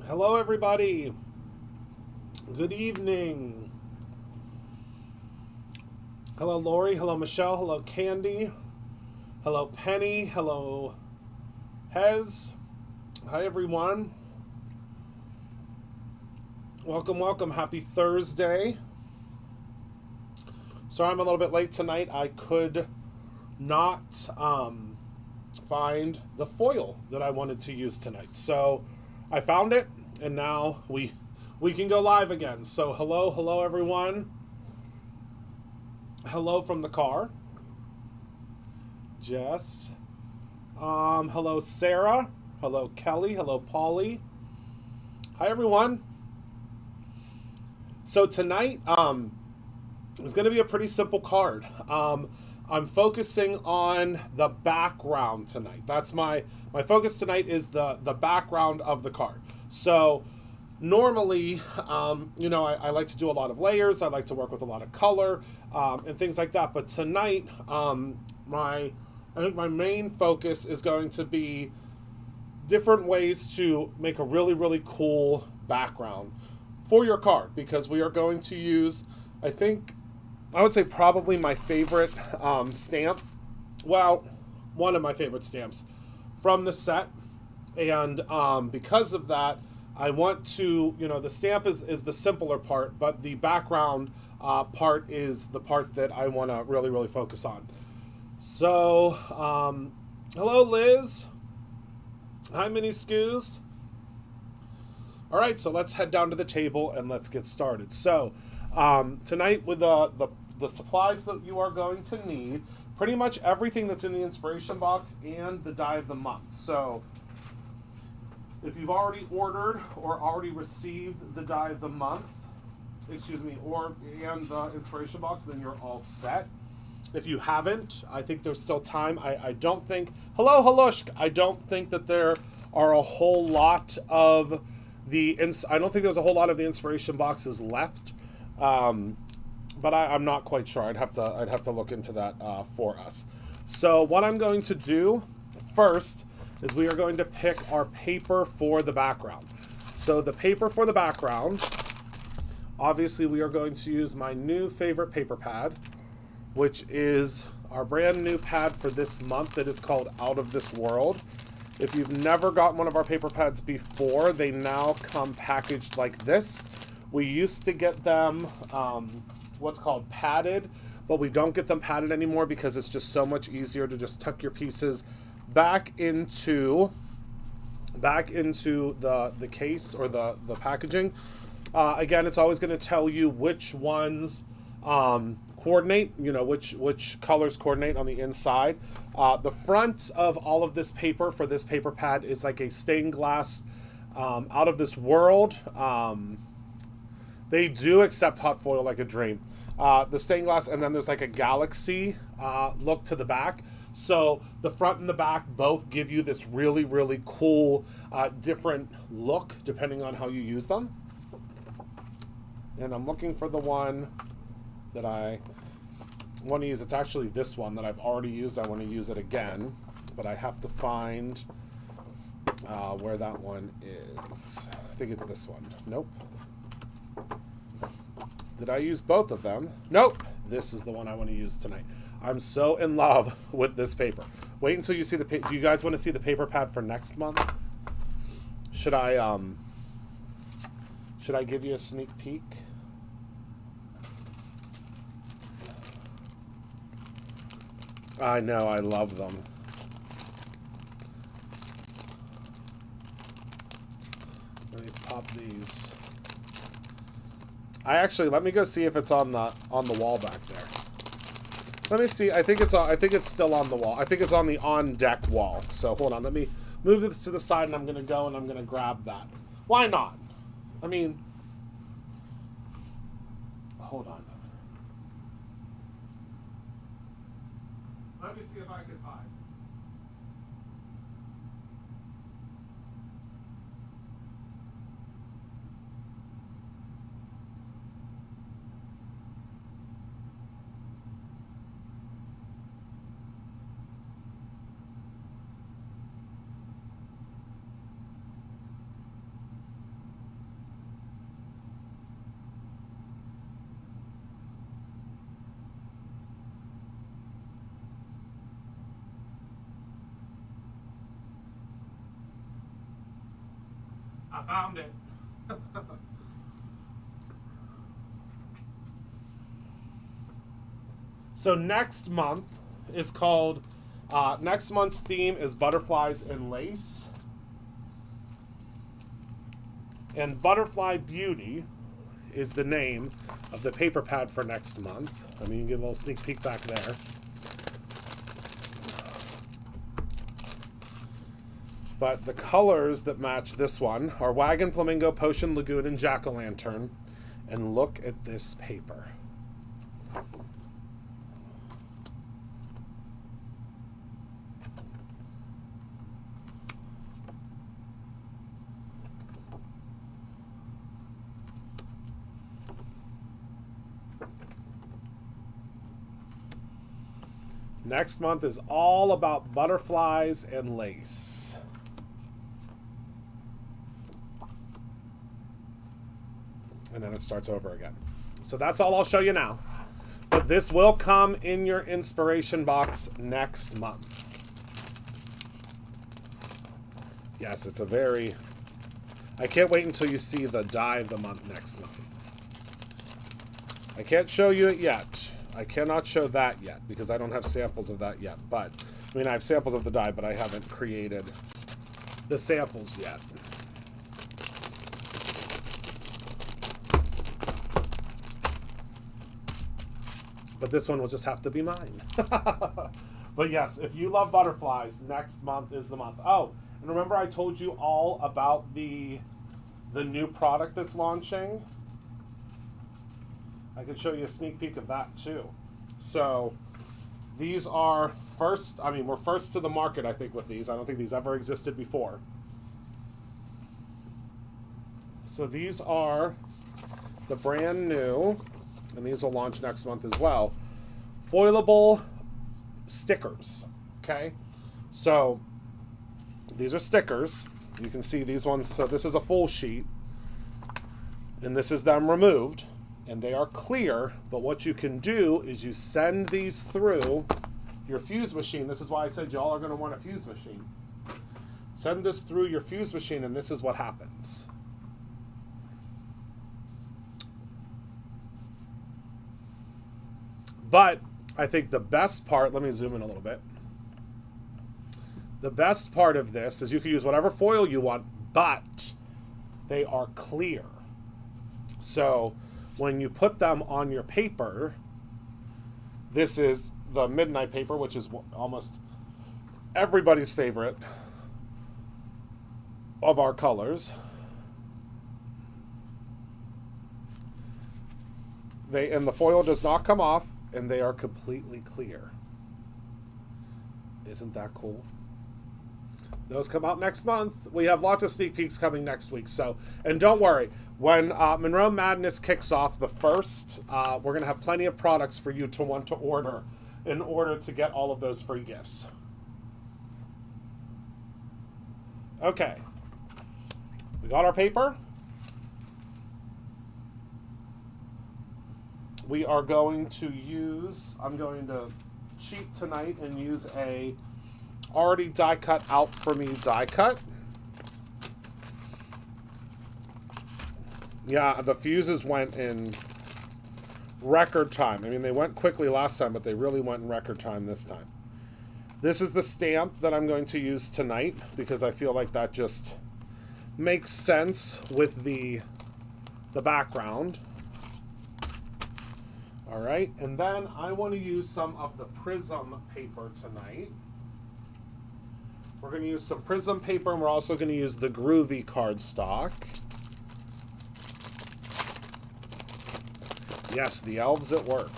Hello, everybody. Good evening. Hello, Lori. Hello, Michelle. Hello, Candy. Hello, Penny. Hello, Hez. Hi, everyone. Welcome, welcome. Happy Thursday. Sorry I'm a little bit late tonight. I could not find the foil that I wanted to use tonight. So I found it, and now we can go live again. So hello, everyone. Hello from the car. Jess. Hello, Sarah. Hello, Kelly. Hello, Polly. Hi, everyone. So tonight is going to be a pretty simple card. I'm focusing on the background tonight. That's my focus tonight is the background of the card. So normally, I like to do a lot of layers. I like to work with a lot of color and things like that. But tonight, I think my main focus is going to be different ways to make a really, really cool background for your card, because we are going to use, I would say probably my favorite stamp. Well, one of my favorite stamps from the set. And because of that, I want to, the stamp is the simpler part, but the background part is the part that I want to really, really focus on. So, hello, Liz. Hi, Mini Scoos. All right, so let's head down to the table and let's get started. So, tonight with the supplies that you are going to need, pretty much everything that's in the inspiration box and the die of the month. So, if you've already ordered or already received the die of the month, and the inspiration box, then you're all set. If you haven't, I think there's still time. I don't think, hello, Halushk, I don't think that there are a whole lot of I don't think there's a whole lot of the inspiration boxes left. But I'm not quite sure. I'd have to look into that for us. So what I'm going to do first is we are going to pick our paper for the background. So the paper for the background, obviously we are going to use my new favorite paper pad, which is our brand new pad for this month that is called Out of This World. If you've never gotten one of our paper pads before, they now come packaged like this. We used to get them what's called padded, but we don't get them padded anymore because it's just so much easier to just tuck your pieces back into the case or the packaging. Again, it's always going to tell you which ones coordinate, which colors coordinate on the inside. The front of all of this paper for this paper pad is like a stained glass Out of This World. They do accept hot foil like a dream. The stained glass, and then there's like a galaxy look to the back. So the front and the back both give you this really, really cool, different look depending on how you use them. And I'm looking for the one that I want to use. It's actually this one that I've already used. I want to use it again, but I have to find where that one is. I think it's this one. Nope. Did I use both of them? Nope. This is the one I want to use tonight. I'm so in love with this paper. Wait until you see the do you guys want to see the paper pad for next month? Should I give you a sneak peek? I know, I love them. Let me pop these. Let me go see if it's on the wall back there. Let me see. I think it's still on the wall. I think it's on the on deck wall. So hold on. Let me move this to the side, and I'm gonna go and I'm gonna grab that. Why not? I mean, hold on. Let me see if I can find. I found it. So next month is called, next month's theme is butterflies and lace. And Butterfly Beauty is the name of the paper pad for next month. I mean, you get a little sneak peek back there. But the colors that match this one are Wagon, Flamingo, Potion, Lagoon, and Jack-O-Lantern. And look at this paper. Next month is all about butterflies and lace. And then it starts over again. So that's all I'll show you now. But this will come in your inspiration box next month. Yes, it's a very... I can't wait until you see the die of the month next month. I can't show you it yet. I cannot show that yet because I don't have samples of that yet. But, I mean, I have samples of the die, but I haven't created the samples yet. But this one will just have to be mine. But yes, if you love butterflies, next month is the month. Oh, and remember I told you all about the new product that's launching? I can show you a sneak peek of that too. So these are first, I mean, we're first to the market, I think, with these. I don't think these ever existed before. So these are the brand new, and these will launch next month as well, foilable stickers, okay? So these are stickers. You can see these ones. So this is a full sheet, and this is them removed. And they are clear, but what you can do is you send these through your fuse machine. This is why I said y'all are going to want a fuse machine. Send this through your fuse machine, and this is what happens. But I think the best part, let me zoom in a little bit. The best part of this is you can use whatever foil you want, but they are clear. So when you put them on your paper, this is the midnight paper, which is almost everybody's favorite of our colors. And the foil does not come off, and they are completely clear. Isn't that cool? Those come out next month. We have lots of sneak peeks coming next week. So, and don't worry, when Monroe Madness kicks off the 1st, we're going to have plenty of products for you to want to order in order to get all of those free gifts. Okay. We got our paper. We are going to use, I'm going to cheat tonight and use a already die cut out for me die cut. Yeah, the fuses went in record time. I mean, they went quickly last time, but they really went in record time this time. This is the stamp that I'm going to use tonight because I feel like that just makes sense with the background. All right, and then I want to use some of the Prism paper tonight. We're going to use some Prism paper, and we're also going to use the Groovy cardstock. Yes, the elves at work.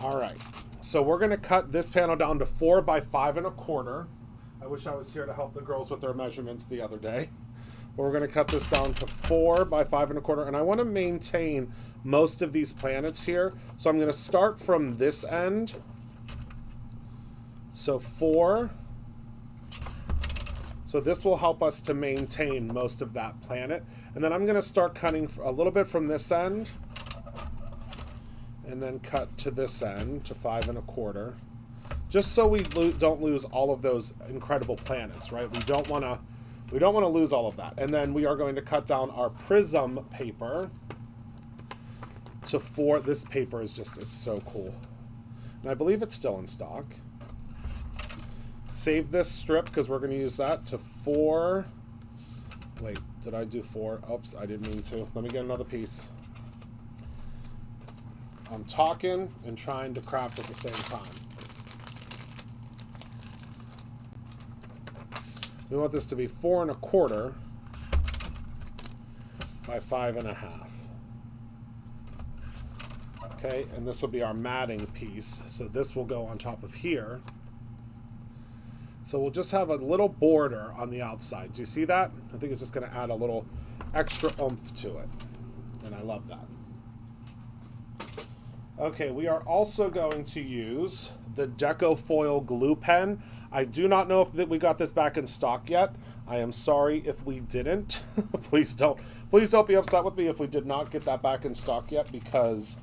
All right, so we're going to cut this panel down to 4 by 5 1/4. I wish I was here to help the girls with their measurements the other day. But we're going to cut this down to 4 by 5 1/4, and I want to maintain most of these planets here. So I'm going to start from this end. So 4. So this will help us to maintain most of that planet. And then I'm going to start cutting a little bit from this end. And then cut to this end to 5 1/4. just so we don't lose all of those incredible planets, right? We don't want to lose all of that. And then we are going to cut down our prism paper to 4. This paper is just, it's so cool. And I believe it's still in stock. Save this strip because we're going to use that to 4. Wait, did I do 4? Oops, I didn't mean to. Let me get another piece. I'm talking and trying to craft at the same time. We want this to be 4 1/4 by 5 1/2. Okay, and this will be our matting piece. So this will go on top of here. So we'll just have a little border on the outside. Do you see that? I think it's just going to add a little extra oomph to it. And I love that. Okay, we are also going to use the Decofoil glue pen. I do not know if we got this back in stock yet. I am sorry if we didn't. Please don't be upset with me if we did not get that back in stock yet, because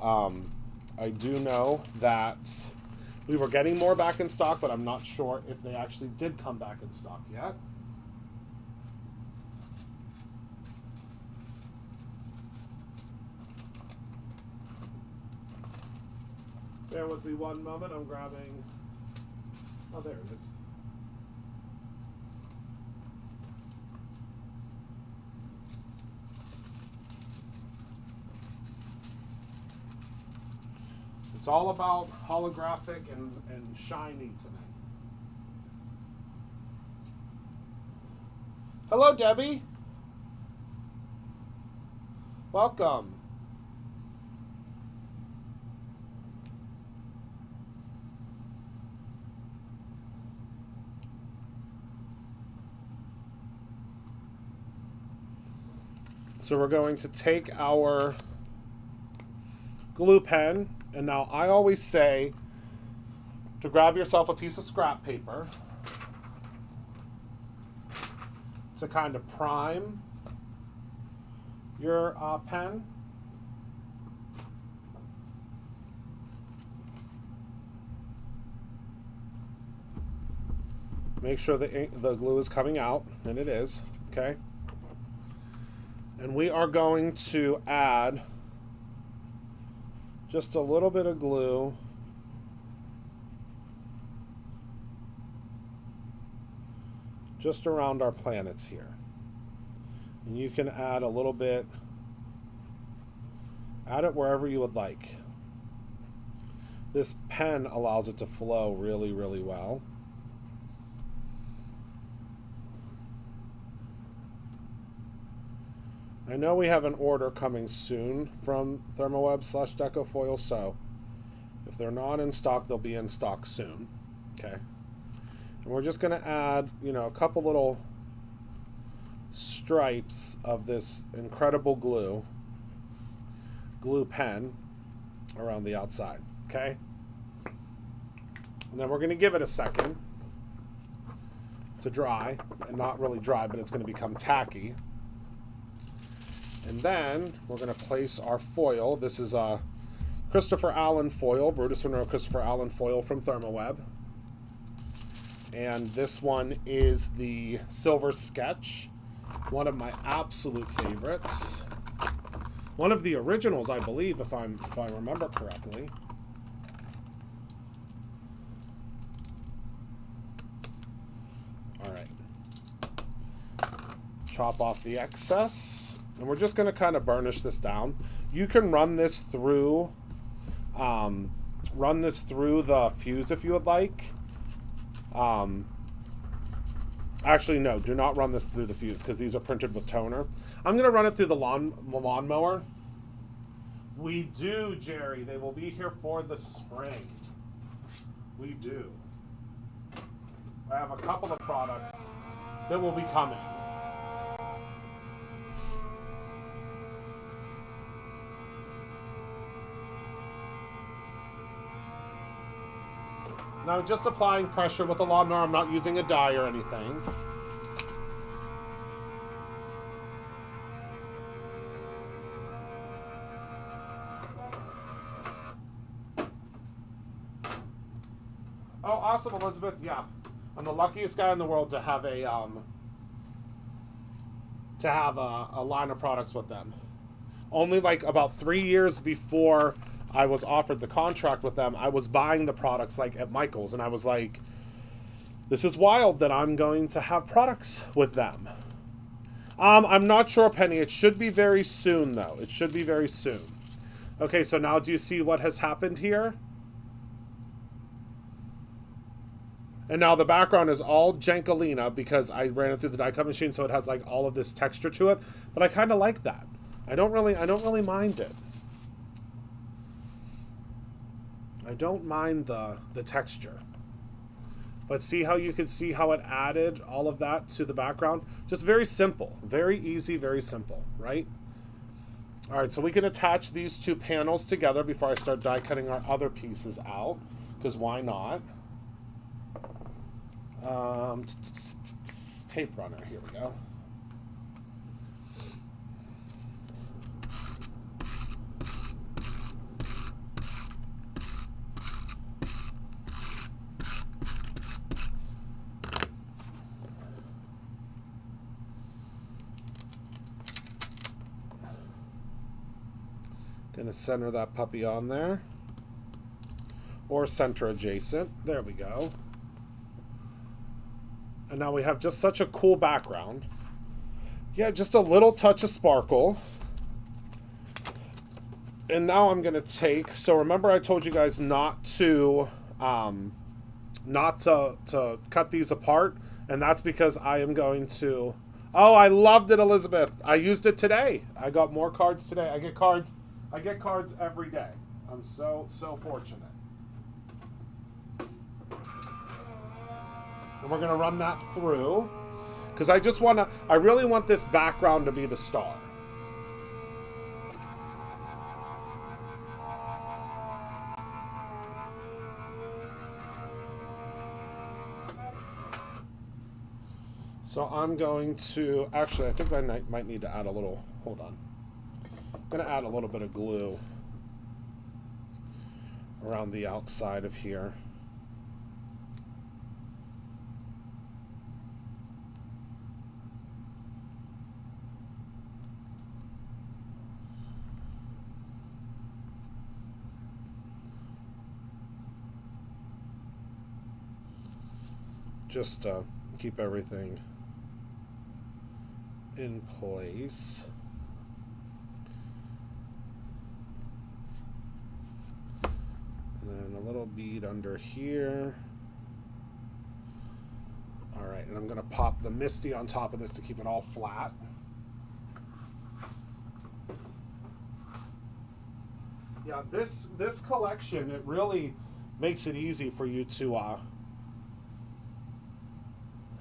I do know that we were getting more back in stock, but I'm not sure if they actually did come back in stock yet. Bear with me one moment. I'm grabbing... Oh, there it is. It's all about holographic and shiny tonight. Hello, Debbie. Welcome. So we're going to take our glue pen, and now I always say to grab yourself a piece of scrap paper to kind of prime your pen. Make sure the glue is coming out, and it is, okay? And we are going to add just a little bit of glue just around our planets here. And you can add a little bit, add it wherever you would like. This pen allows it to flow really, really well. I know we have an order coming soon from Thermoweb/Decofoil, so if they're not in stock, they'll be in stock soon. Okay. And we're just going to add, a couple little stripes of this incredible glue pen around the outside. Okay. And then we're going to give it a second to dry, and not really dry, but it's going to become tacky. And then we're going to place our foil. This is a Christopher Allen foil, Brutus Monroe Christopher Allen foil from Thermoweb. And this one is the Silver Sketch, one of my absolute favorites. One of the originals, I believe, if I remember correctly. All right. Chop off the excess. And we're just going to kind of burnish this down. You can run this through the fuse if you would like. Actually, no, do not run this through the fuse because these are printed with toner. I'm going to run it through the lawnmower. We do, Jerry. They will be here for the spring. We do. I have a couple of products that will be coming. Now, I'm just applying pressure with the lawnmower. I'm not using a dye or anything. awesome, Elizabeth. Yeah, I'm the luckiest guy in the world to have a line of products with them. Only like about 3 years before I was offered the contract with them, I was buying the products like at Michael's, and I was like, this is wild that I'm going to have products with them. I'm not sure, Penny. It should be very soon, though. It should be very soon. Okay, so now do you see what has happened here? And now the background is all Jankelina because I ran it through the die cut machine, so it has like all of this texture to it. But I kind of like that. I don't really mind it. I don't mind the texture. But see how you can see how it added all of that to the background? Just very simple. Very easy, very simple, right? All right, so we can attach these two panels together before I start die cutting our other pieces out, because why not? Tape runner, here we go. Gonna center that puppy on there. Or center adjacent. There we go. And now we have just such a cool background. Yeah, just a little touch of sparkle. And now I'm gonna take, so remember I told you guys not to cut these apart, and that's because I am going to, oh, I loved it, Elizabeth. I used it today. I got more cards today. I get cards every day. I'm so fortunate. And we're gonna run that through because I really want this background to be the star. So I'm going to, actually I think I might need to add a little, hold on. I'm gonna add a little bit of glue around the outside of here. Just to keep everything in place. And then a little bead under here. All right, and I'm gonna pop the Misty on top of this to keep it all flat. Yeah, this collection, it really makes it easy for you to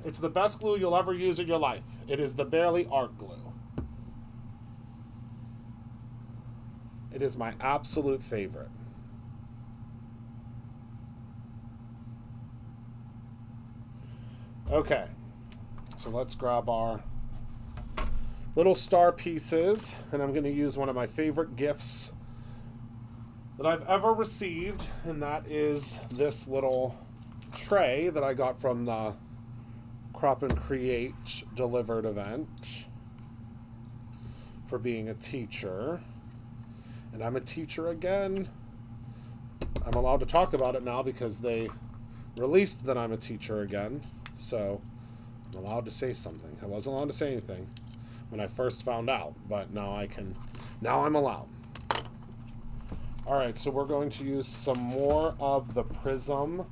it's the best glue you'll ever use in your life. It is the Bearly Art Glue. It is my absolute favorite. Okay, so let's grab our little star pieces, and I'm going to use one of my favorite gifts that I've ever received, and that is this little tray that I got from the Crop and Create delivered event for being a teacher. And I'm a teacher again. I'm allowed to talk about it now because they released that I'm a teacher again. So I'm allowed to say something. I wasn't allowed to say anything when I first found out, but now I can. Now I'm allowed. All right, so we're going to use some more of the Prism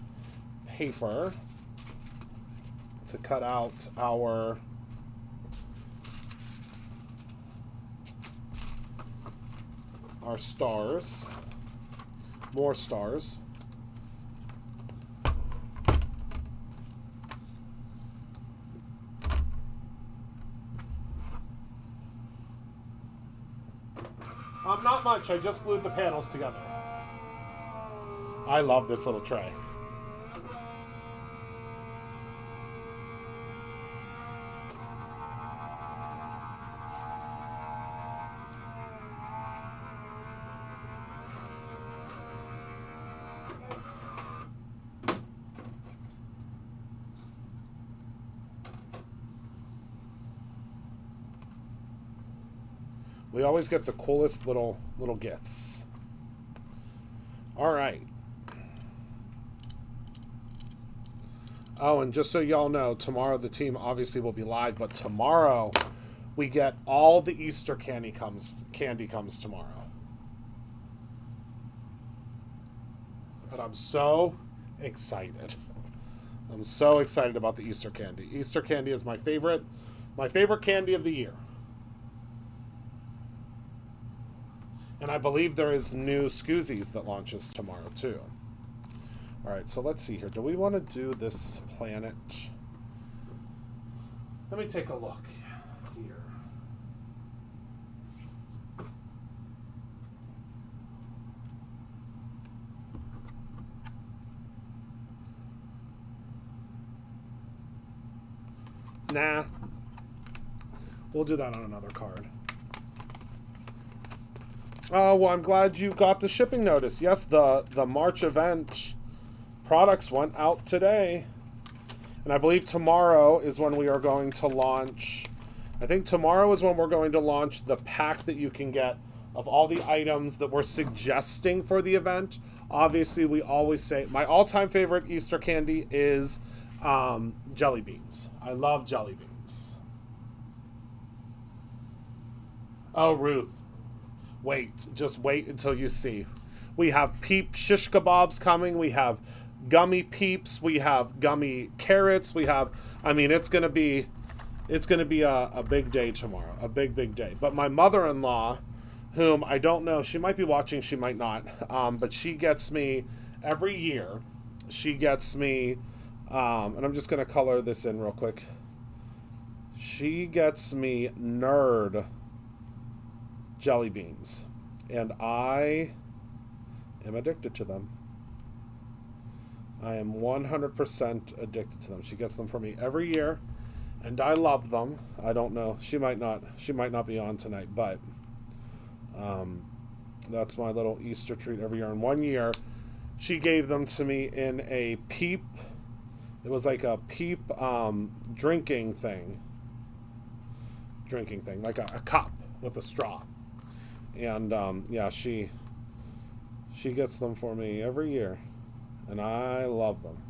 paper to cut out our stars, more stars. Not much, I just glued the panels together. I love this little tray. We always get the coolest little gifts. All right. Oh, and just so y'all know, tomorrow the team obviously will be live, but tomorrow we get all the Easter candy comes tomorrow. And I'm so excited. I'm so excited about the Easter candy. Easter candy is my favorite candy of the year. And I believe there is new Scoozies that launches tomorrow too. All right, so let's see here. Do we want to do this planet? Let me take a look here. Nah. We'll do that on another card. Oh, well, I'm glad you got the shipping notice. Yes, the March event products went out today. And I believe tomorrow is when we are going to launch. I think tomorrow is when we're going to launch the pack that you can get of all the items that we're suggesting for the event. Obviously, we always say my all-time favorite Easter candy is jelly beans. I love jelly beans. Oh, Ruth. Just wait until you see. We have Peep shish kebabs coming. We have gummy Peeps. We have gummy carrots. We have, I mean, it's gonna be a big day tomorrow. A big day. But my mother-in-law, whom I don't know, she might be watching, she might not, but she gets me every year. She gets me, and I'm just gonna color this in real quick. She gets me Nerd jelly beans, and I am addicted to them. I am 100% addicted to them. She gets them for me every year, and I love them. I don't know. She might not be on tonight, but that's my little Easter treat every year. And 1 year, she gave them to me in a Peep. It was like a Peep drinking thing, like a cup with a straw. And yeah, she gets them for me every year, and I love them.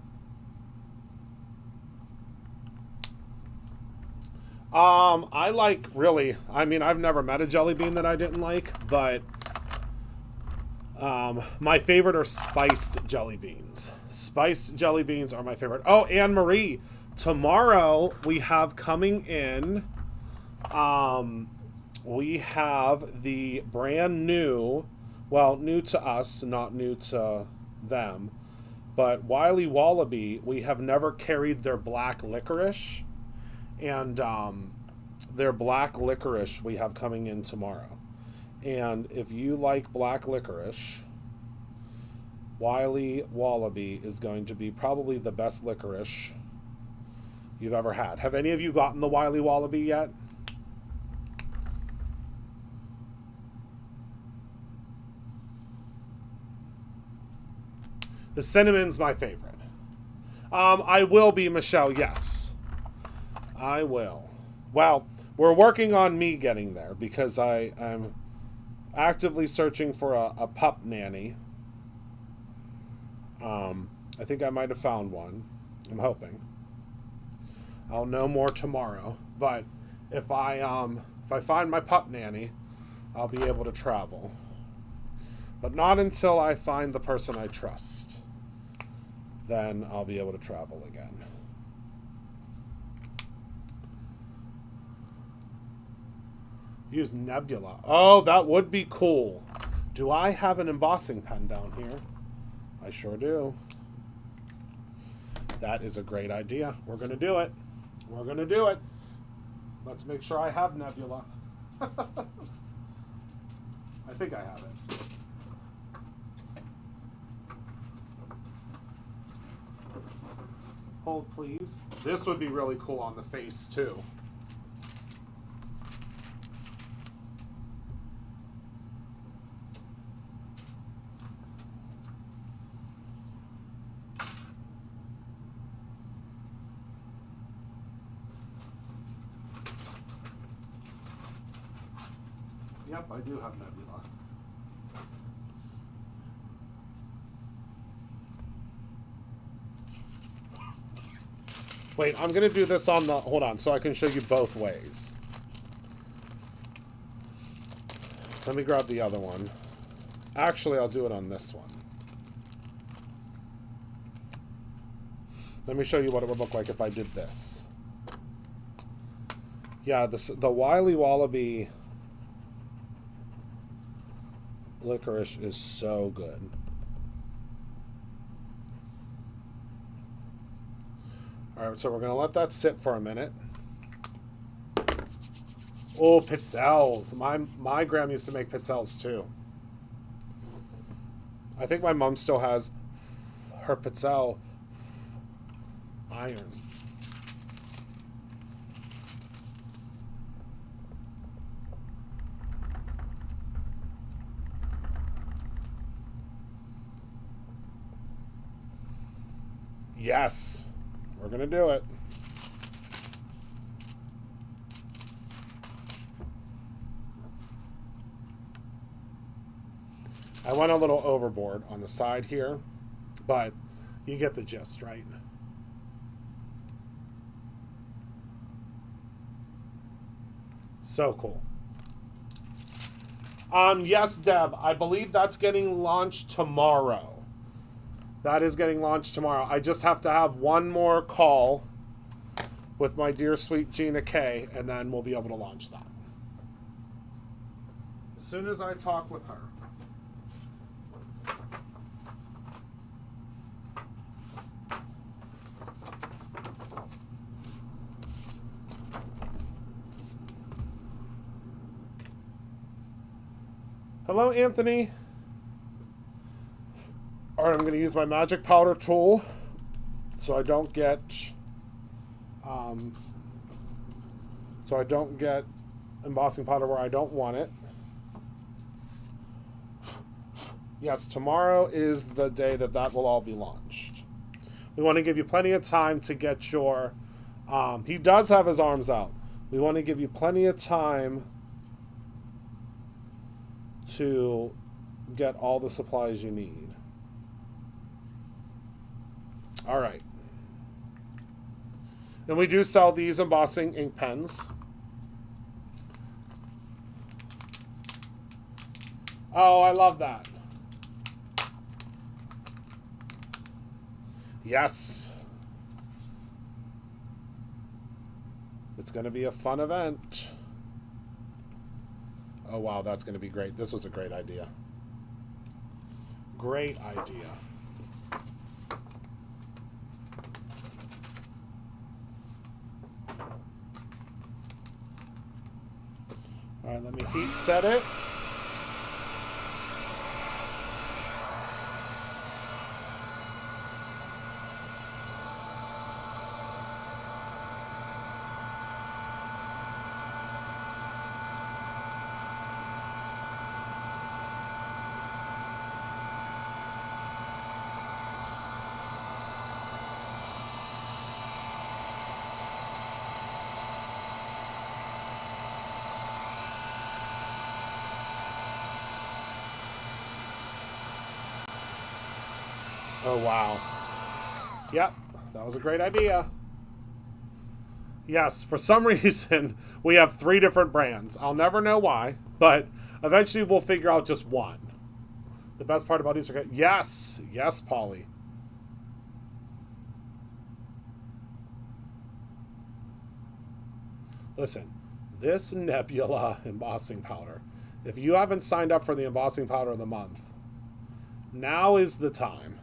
I like, really, I mean, I've never met a jelly bean that I didn't like, but my favorite are spiced jelly beans. Spiced jelly beans are my favorite. Oh, Anne Marie, tomorrow we have coming in, we have the brand new, well, new to us, not new to them, but Wiley Wallaby, we have never carried their black licorice, and their black licorice we have coming in tomorrow. And if you like black licorice, Wiley Wallaby is going to be probably the best licorice you've ever had. Have any of you gotten the Wiley Wallaby yet? The cinnamon's my favorite. I will be, Michelle, yes. I will. Well, we're working on me getting there because I'm actively searching for a pup nanny. I think I might have found one. I'm hoping. I'll know more tomorrow. But if I find my pup nanny, I'll be able to travel. But not until I find the person I trust. Then I'll be able to travel again. Use Nebula. Oh, that would be cool. Do I have an embossing pen down here? I sure do. That is a great idea. We're going to do it. We're going to do it. Let's make sure I have Nebula. I think I have it. Hold, please. This would be really cool on the face, too. Yep, I do have Nebula. Wait, I'm going to do this on the... Hold on, so I can show you both ways. Let me grab the other one. Actually, I'll do it on this one. Let me show you what it would look like if I did this. Yeah, the Wily Wallaby licorice is so good. All right, so we're going to let that sit for a minute. Oh, pizzelles. My gram used to make pizzelles too. I think my mom still has her pizzelle irons. Yes, we're going to do it. I went a little overboard on the side here, but you get the gist, right? So cool. Yes, Deb, I believe that's getting launched tomorrow. That is getting launched tomorrow. I just have to have one more call with my dear sweet Gina K, and then we'll be able to launch that. As soon as I talk with her. Hello, Anthony. All right, I'm going to use my magic powder tool so I don't get embossing powder where I don't want it. Yes, tomorrow is the day that will all be launched. We want to give you plenty of time to get your... he does have his arms out. We want to give you plenty of time to get all the supplies you need. All right. And we do sell these embossing ink pens. Oh, I love that. Yes. It's going to be a fun event. Oh, wow, that's going to be great. This was a great idea. Great idea. All right, let me heat set it. Oh, wow. Yep, that was a great idea. Yes, for some reason, we have 3 different brands. I'll never know why, but eventually we'll figure out just one. The best part about Easter... Yes, yes, Polly. Listen, this Nebula embossing powder, if you haven't signed up for the embossing powder of the month, now is the time.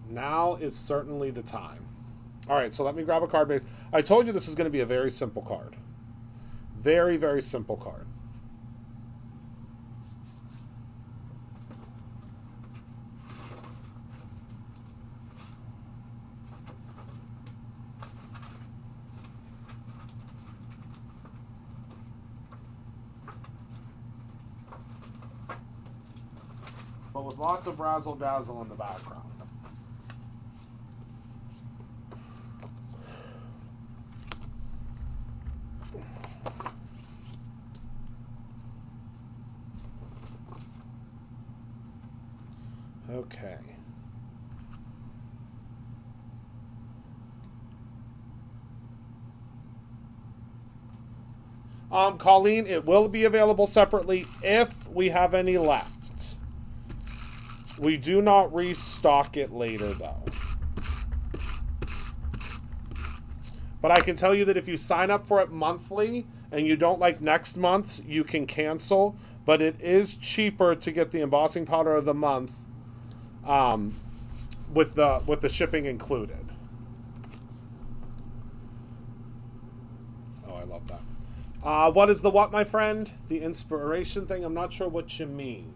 Now is certainly the time. All right, so let me grab a card base. I told you this is going to be a very simple card. Very, very simple card. But with lots of razzle dazzle in the background. Okay. Colleen, it will be available separately if we have any left. We do not restock it later, though. But I can tell you that if you sign up for it monthly and you don't like next month's, you can cancel. But it is cheaper to get the embossing powder of the month with the shipping included. Oh, I love that. What is the what, my friend? The inspiration thing? I'm not sure what you mean.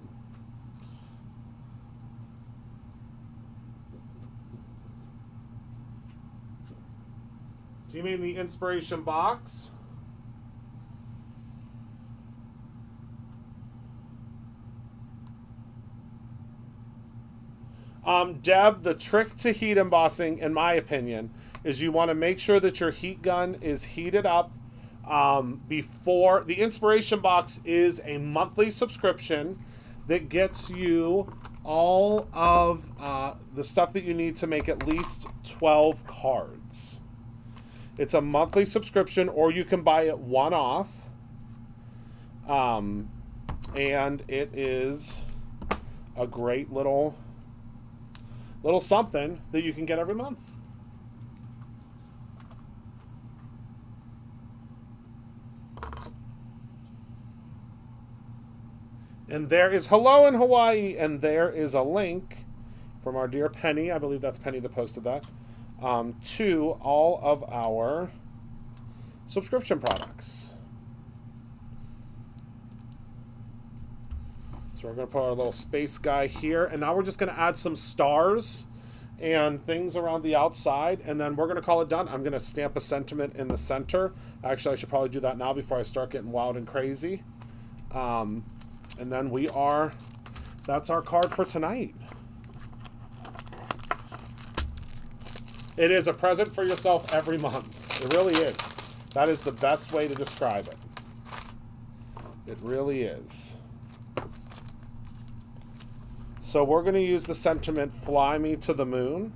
Do you mean the inspiration box? Deb, the trick to heat embossing, in my opinion, is you want to make sure that your heat gun is heated up before. The inspiration box is a monthly subscription that gets you all of the stuff that you need to make at least 12 cards. It's a monthly subscription, or you can buy it one-off. And it is a great little something that you can get every month. And there is hello in Hawaii, and there is a link from our dear Penny. I believe that's Penny that posted that. To all of our subscription products. So we're going to put our little space guy here, and now we're just going to add some stars and things around the outside, and then we're going to call it done. I'm going to stamp a sentiment in the center. Actually, I should probably do that now before I start getting wild and crazy. And then that's our card for tonight. It is a present for yourself every month. It really is. That is the best way to describe it. It really is. So we're going to use the sentiment, Fly Me to the Moon.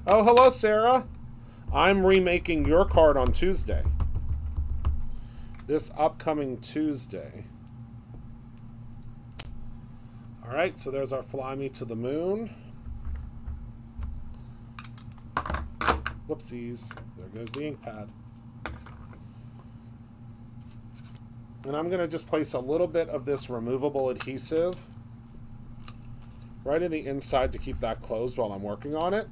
Oh, hello, Sarah. I'm remaking your card on Tuesday. This upcoming Tuesday. All right, so there's our Fly Me to the Moon. Whoopsies. There goes the ink pad. And I'm going to just place a little bit of this removable adhesive right in the inside to keep that closed while I'm working on it.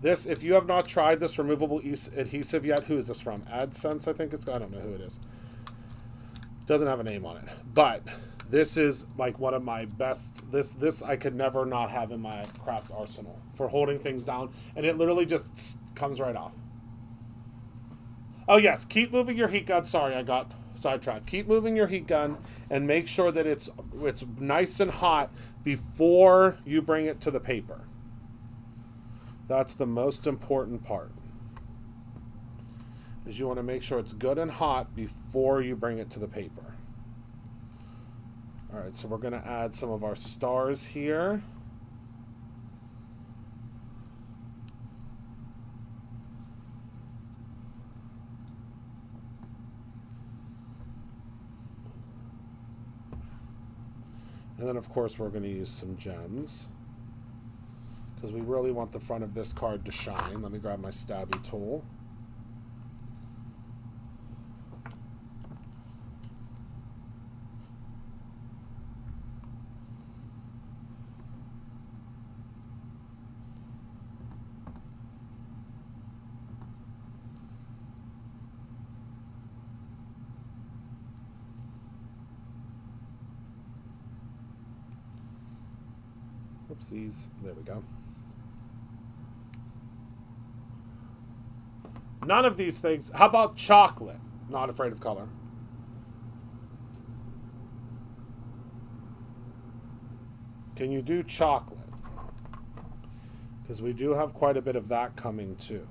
This, if you have not tried this removable adhesive yet, who is this from? AdSense, I think it's, I don't know who it is. Doesn't have a name on it. But this is like one of my best, this I could never not have in my craft arsenal for holding things down. And it literally just comes right off. Oh yes, keep moving your heat gun. Sorry, I got sidetracked. Keep moving your heat gun and make sure that it's nice and hot before you bring it to the paper. That's the most important part. Is you want to make sure it's good and hot before you bring it to the paper. All right, so we're going to add some of our stars here. And then, of course, we're going to use some gems, because we really want the front of this card to shine. Let me grab my stabby tool. Oopsies. There we go. None of these things. How about chocolate? Not afraid of color. Can you do chocolate? because we do have quite a bit of that coming too.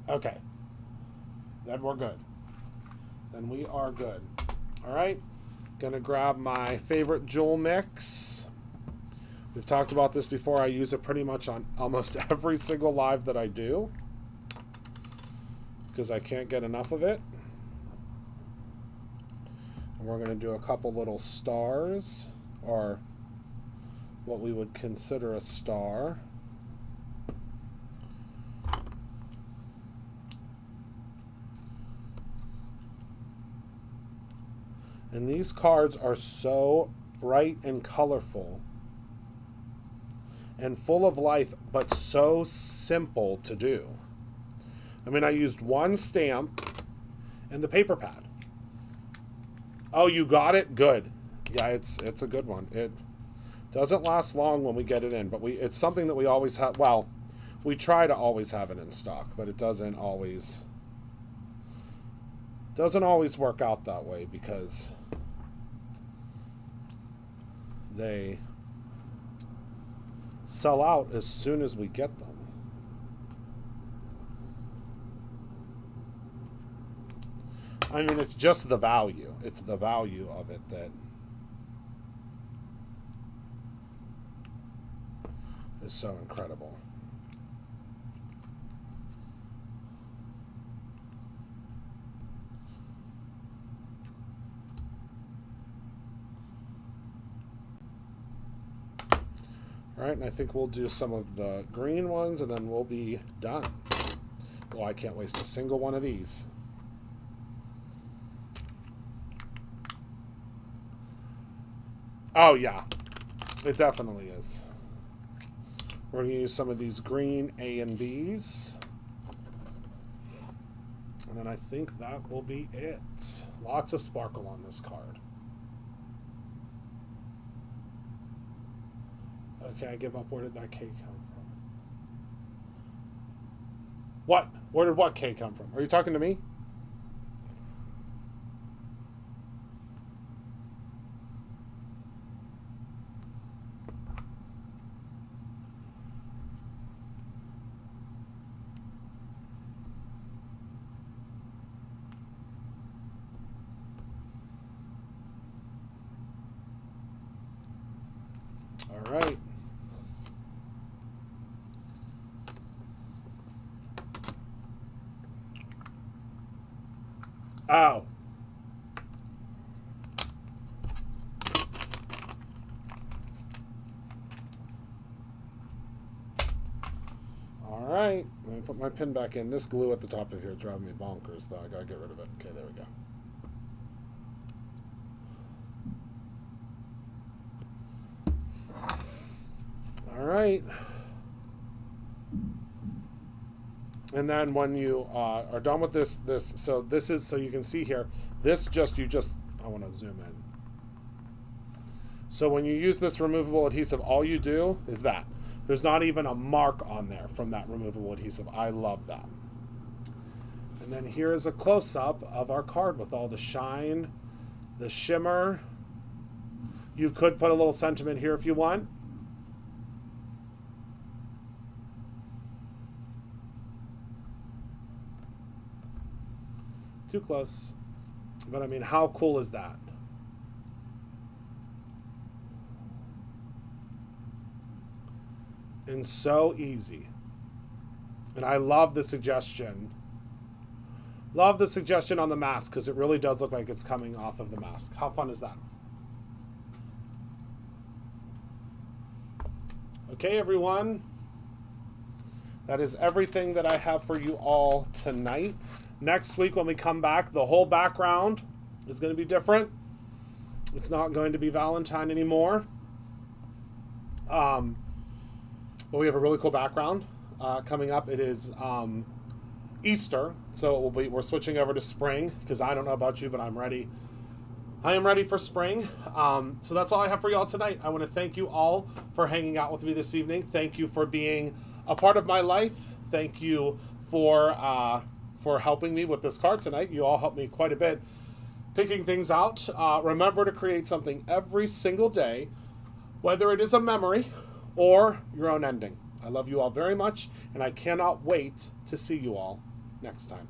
Okay, then we're good. Then we are good. All right, gonna grab my favorite Jewel mix. We've talked about this before. I use it pretty much on almost every single live that I do because I can't get enough of it. And we're gonna do a couple little stars, or what we would consider a star. And these cards are so bright and colorful and full of life, but so simple to do. I mean, I used one stamp and the paper pad. Oh, you got it? Good. Yeah, it's a good one. It doesn't last long when we get it in, but it's something that we always have. Well, we try to always have it in stock, but it doesn't always work out that way because they sell out as soon as we get them. I mean, it's just the value. It's the value of it that is so incredible. All right, and I think we'll do some of the green ones, and then we'll be done. Oh, I can't waste a single one of these. Oh, yeah. It definitely is. We're going to use some of these green A and Bs. And then I think that will be it. Lots of sparkle on this card. Okay, I give up. Where did that K come from? What? Where did what K come from? Are you talking to me? All right. Oh. All right. Let me put my pin back in. This glue at the top of here is driving me bonkers, though. I gotta get rid of it. Okay, there we go. All right. And then when you are done with this, so this is, so you can see here, I want to zoom in. So when you use this removable adhesive, all you do is that. There's not even a mark on there from that removable adhesive. I love that. And then here is a close-up of our card with all the shine, the shimmer. You could put a little sentiment here if you want. Too close. But I mean, how cool is that? And so easy. And I love the suggestion. Love the suggestion on the mask because it really does look like it's coming off of the mask. How fun is that? Okay, everyone. That is everything that I have for you all tonight. Next week when we come back, the whole background is going to be different. It's not going to be Valentine anymore. But we have a really cool background coming up. It is Easter, so we're switching over to spring, because I don't know about you, but I'm ready. I am ready for spring. So that's all I have for y'all tonight. I want to thank you all for hanging out with me this evening. Thank you for being a part of my life. Thank you for helping me with this card tonight. You all helped me quite a bit picking things out. Remember to create something every single day, whether it is a memory or your own ending. I love you all very much, and I cannot wait to see you all next time.